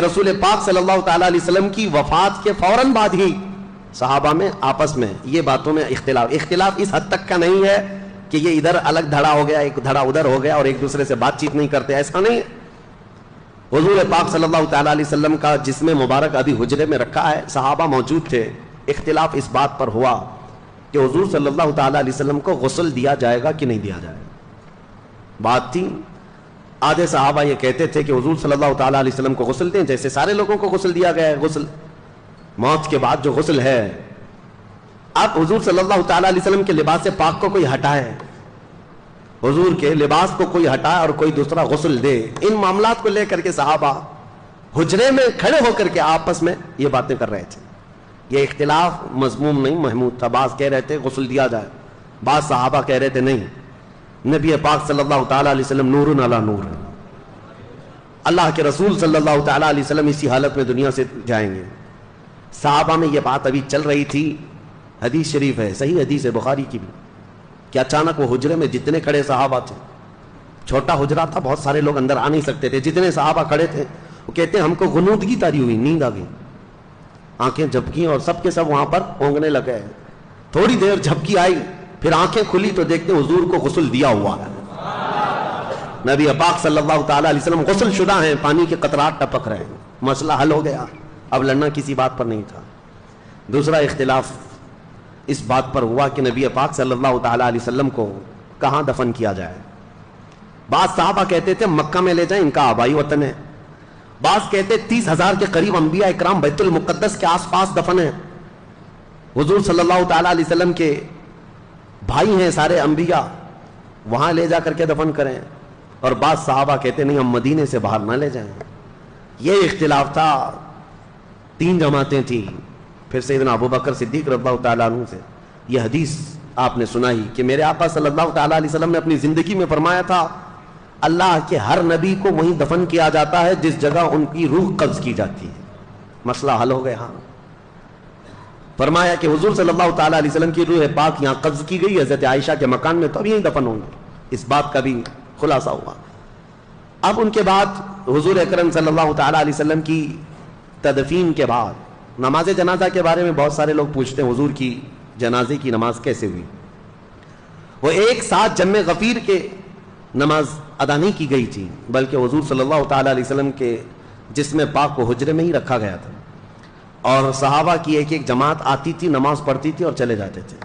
رسول پاک صلی اللہ تعالیٰ علیہ وسلم کی وفات کے فوراً بعد ہی صحابہ میں آپس میں یہ باتوں میں اختلاف اس حد تک کا نہیں ہے کہ یہ ادھر الگ دھڑا ہو گیا، ایک دھڑا ادھر ہو گیا اور ایک دوسرے سے بات چیت نہیں کرتے، ایسا نہیں ہے۔ حضور پاک صلی اللہ تعالیٰ علیہ وسلم کا جسم مبارک ابھی حجرے میں رکھا ہے، صحابہ موجود تھے، اختلاف اس بات پر ہوا کہ حضور صلی اللہ تعالیٰ علیہ وسلم کو غسل دیا جائے گا کہ نہیں دیا جائے گا۔ بات تھی، آدھے صحابہ یہ کہتے تھے کہ حضور صلی اللہ تعالیٰ علیہ وسلم کو غسل دیں جیسے سارے لوگوں کو غسل دیا گیا ہے، غسل موت کے بعد جو غسل ہے۔ اب حضور صلی اللہ تعالیٰ علیہ وسلم کے لباس پاک کو کوئی ہٹائے، حضور کے لباس کو کوئی ہٹائے اور کوئی دوسرا غسل دے، ان معاملات کو لے کر کے صحابہ حجرے میں کھڑے ہو کر کے آپس میں یہ باتیں کر رہے تھے۔ یہ اختلاف مذموم نہیں، محمود تھا۔ بعض کہہ رہے تھے غسل دیا جائے، بعض صحابہ کہہ رہے تھے نہیں، نبی پاک صلی اللہ تعالیٰ علیہ وسلم نور علی نور، اللہ کے رسول صلی اللہ تعالیٰ علیہ وسلم اسی حالت میں دنیا سے جائیں گے۔ صحابہ میں یہ بات ابھی چل رہی تھی، حدیث شریف ہے، صحیح حدیث ہے بخاری کی بھی، کہ اچانک وہ حجرے میں جتنے کھڑے صحابہ تھے، چھوٹا حجرہ تھا، بہت سارے لوگ اندر آ نہیں سکتے تھے، جتنے صحابہ کھڑے تھے وہ کہتے ہیں ہم کو غنودگی طاری ہوئی، نیند آ گئی، آنکھیں جھپکی اور سب کے سب وہاں پر اونگنے لگے۔ تھوڑی دیر جھپکی آئی، پھر آنکھیں کھلی تو دیکھتے حضور کو غسل دیا ہوا ہے، نبی پاک صلی اللہ تعالیٰ علیہ وسلم غسل شدہ ہیں، پانی کے قطرات ٹپک رہے ہیں، مسئلہ حل ہو گیا، اب لڑنا کسی بات پر نہیں تھا۔ دوسرا اختلاف اس بات پر ہوا کہ نبی پاک صلی اللہ تعالیٰ علیہ وسلم کو کہاں دفن کیا جائے۔ بعض صحابہ کہتے تھے مکہ میں لے جائیں، ان کا آبائی وطن ہے، بعض کہتے 30,000 کے قریب انبیاء اکرام بیت المقدس کے آس پاس دفن ہیں، حضور صلی اللہ تعالیٰ علیہ وسلم کے بھائی ہیں سارے انبیاء، وہاں لے جا کر کے دفن کریں، اور بعض صحابہ کہتے نہیں ہم مدینے سے باہر نہ لے جائیں۔ یہ اختلاف تھا، 3 جماعتیں تھیں۔ پھر سیدنا ابو بکر صدیق رضی اللہ تعالیٰ عنہ سے یہ حدیث آپ نے سنائی کہ میرے آقا صلی اللہ تعالیٰ علیہ وسلم نے اپنی زندگی میں فرمایا تھا اللہ کے ہر نبی کو وہیں دفن کیا جاتا ہے جس جگہ ان کی روح قبض کی جاتی ہے۔ مسئلہ حل ہو گیا۔ فرمایا کہ حضور صلی اللہ تعالیٰ علیہ وسلم کی روح پاک یہاں قبض کی گئی، حضرت عائشہ کے مکان میں، تو اب یہیں دفن ہوں گے، اس بات کا بھی خلاصہ ہوا۔ اب ان کے بعد حضور اکرم صلی اللہ تعالیٰ علیہ وسلم کی تدفین کے بعد نماز جنازہ کے بارے میں بہت سارے لوگ پوچھتے ہیں حضور کی جنازے کی نماز کیسے ہوئی۔ وہ ایک ساتھ جمع غفیر کے نماز ادا نہیں کی گئی تھی، بلکہ حضور صلی اللہ تعالیٰ علیہ وسلم کے جسم پاک کو حجرے میں ہی رکھا گیا تھا، اور صحابہ کی ایک ایک جماعت آتی تھی، نماز پڑھتی تھی اور چلے جاتے تھے۔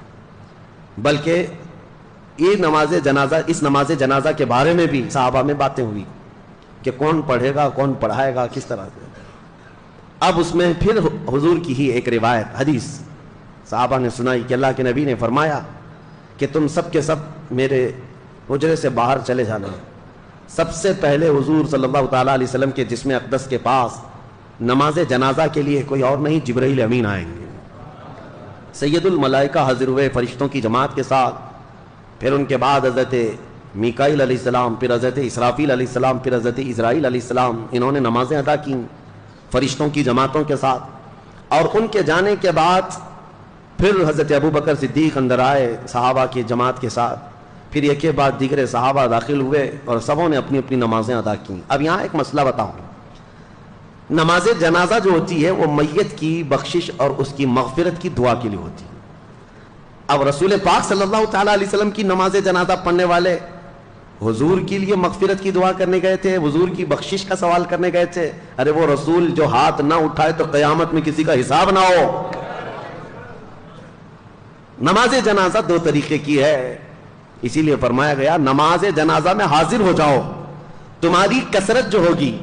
بلکہ یہ اس نماز جنازہ کے بارے میں بھی صحابہ میں باتیں ہوئی کہ کون پڑھے گا، کون پڑھائے گا، کس طرح سے۔ اب اس میں پھر حضور کی ہی ایک روایت حدیث صحابہ نے سنائی کہ اللہ کے نبی نے فرمایا کہ تم سب کے سب میرے حجرے سے باہر چلے جانا، سب سے پہلے حضور صلی اللہ تعالیٰ علیہ وسلم کے جسم اقدس کے پاس نماز جنازہ کے لیے کوئی اور نہیں، جبرائیل امین آئیں گے، سید الملائکہ حاضر ہوئے فرشتوں کی جماعت کے ساتھ، پھر ان کے بعد حضرت میکائیل علیہ السلام، پھر حضرت اسرافیل علیہ السلام، پھر حضرت اسرائیل علیہ السلام، انہوں نے نمازیں ادا کی فرشتوں کی جماعتوں کے ساتھ، اور ان کے جانے کے بعد پھر حضرت ابو بکر صدیق اندر آئے صحابہ کی جماعت کے ساتھ، پھر ایک کے بعد دیگر صحابہ داخل ہوئے اور سبوں نے اپنی اپنی نمازیں ادا کی۔ اب یہاں ایک مسئلہ بتاؤں، نماز جنازہ جو ہوتی ہے وہ میت کی بخشش اور اس کی مغفرت کی دعا کے لیے ہوتی ہے۔ اب رسول پاک صلی اللہ تعالیٰ علیہ وسلم کی نماز جنازہ پڑھنے والے حضور کے لیے مغفرت کی دعا کرنے گئے تھے، حضور کی بخشش کا سوال کرنے گئے تھے؟ ارے وہ رسول جو ہاتھ نہ اٹھائے تو قیامت میں کسی کا حساب نہ ہو۔ نماز جنازہ 2 طریقے کی ہے، اسی لیے فرمایا گیا نماز جنازہ میں حاضر ہو جاؤ، تمہاری کثرت جو ہوگی،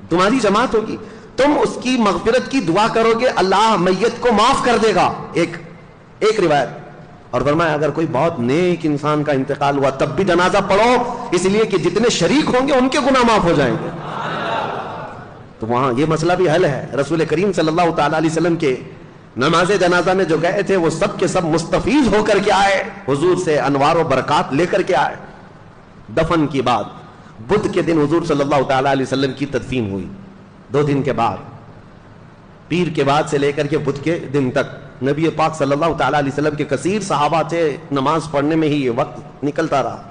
تمہاری جماعت ہوگی، تم اس کی مغفرت کی دعا کرو گے، اللہ میت کو معاف کر دے گا، ایک روایت۔ اور فرمایا اگر کوئی بہت نیک انسان کا انتقال ہوا تب بھی جنازہ پڑھو، اس لیے کہ جتنے شریک ہوں گے ان کے گناہ معاف ہو جائیں گے۔ تو وہاں یہ مسئلہ بھی حل ہے۔ رسول کریم صلی اللہ تعالیٰ علیہ وسلم کے نماز جنازہ میں جو گئے تھے وہ سب کے سب مستفیض ہو کر کے آئے، حضور سے انوار و برکات لے کر کے آئے۔ دفن کی بعد بدھ کے دن حضور صلی اللہ تعالیٰ علیہ وسلم کی تدفین ہوئی، 2 دن کے بعد، پیر کے بعد سے لے کر کے بدھ کے دن تک نبی پاک صلی اللہ تعالیٰ علیہ وسلم کے کثیر صحابہ تھے، نماز پڑھنے میں ہی یہ وقت نکلتا رہا۔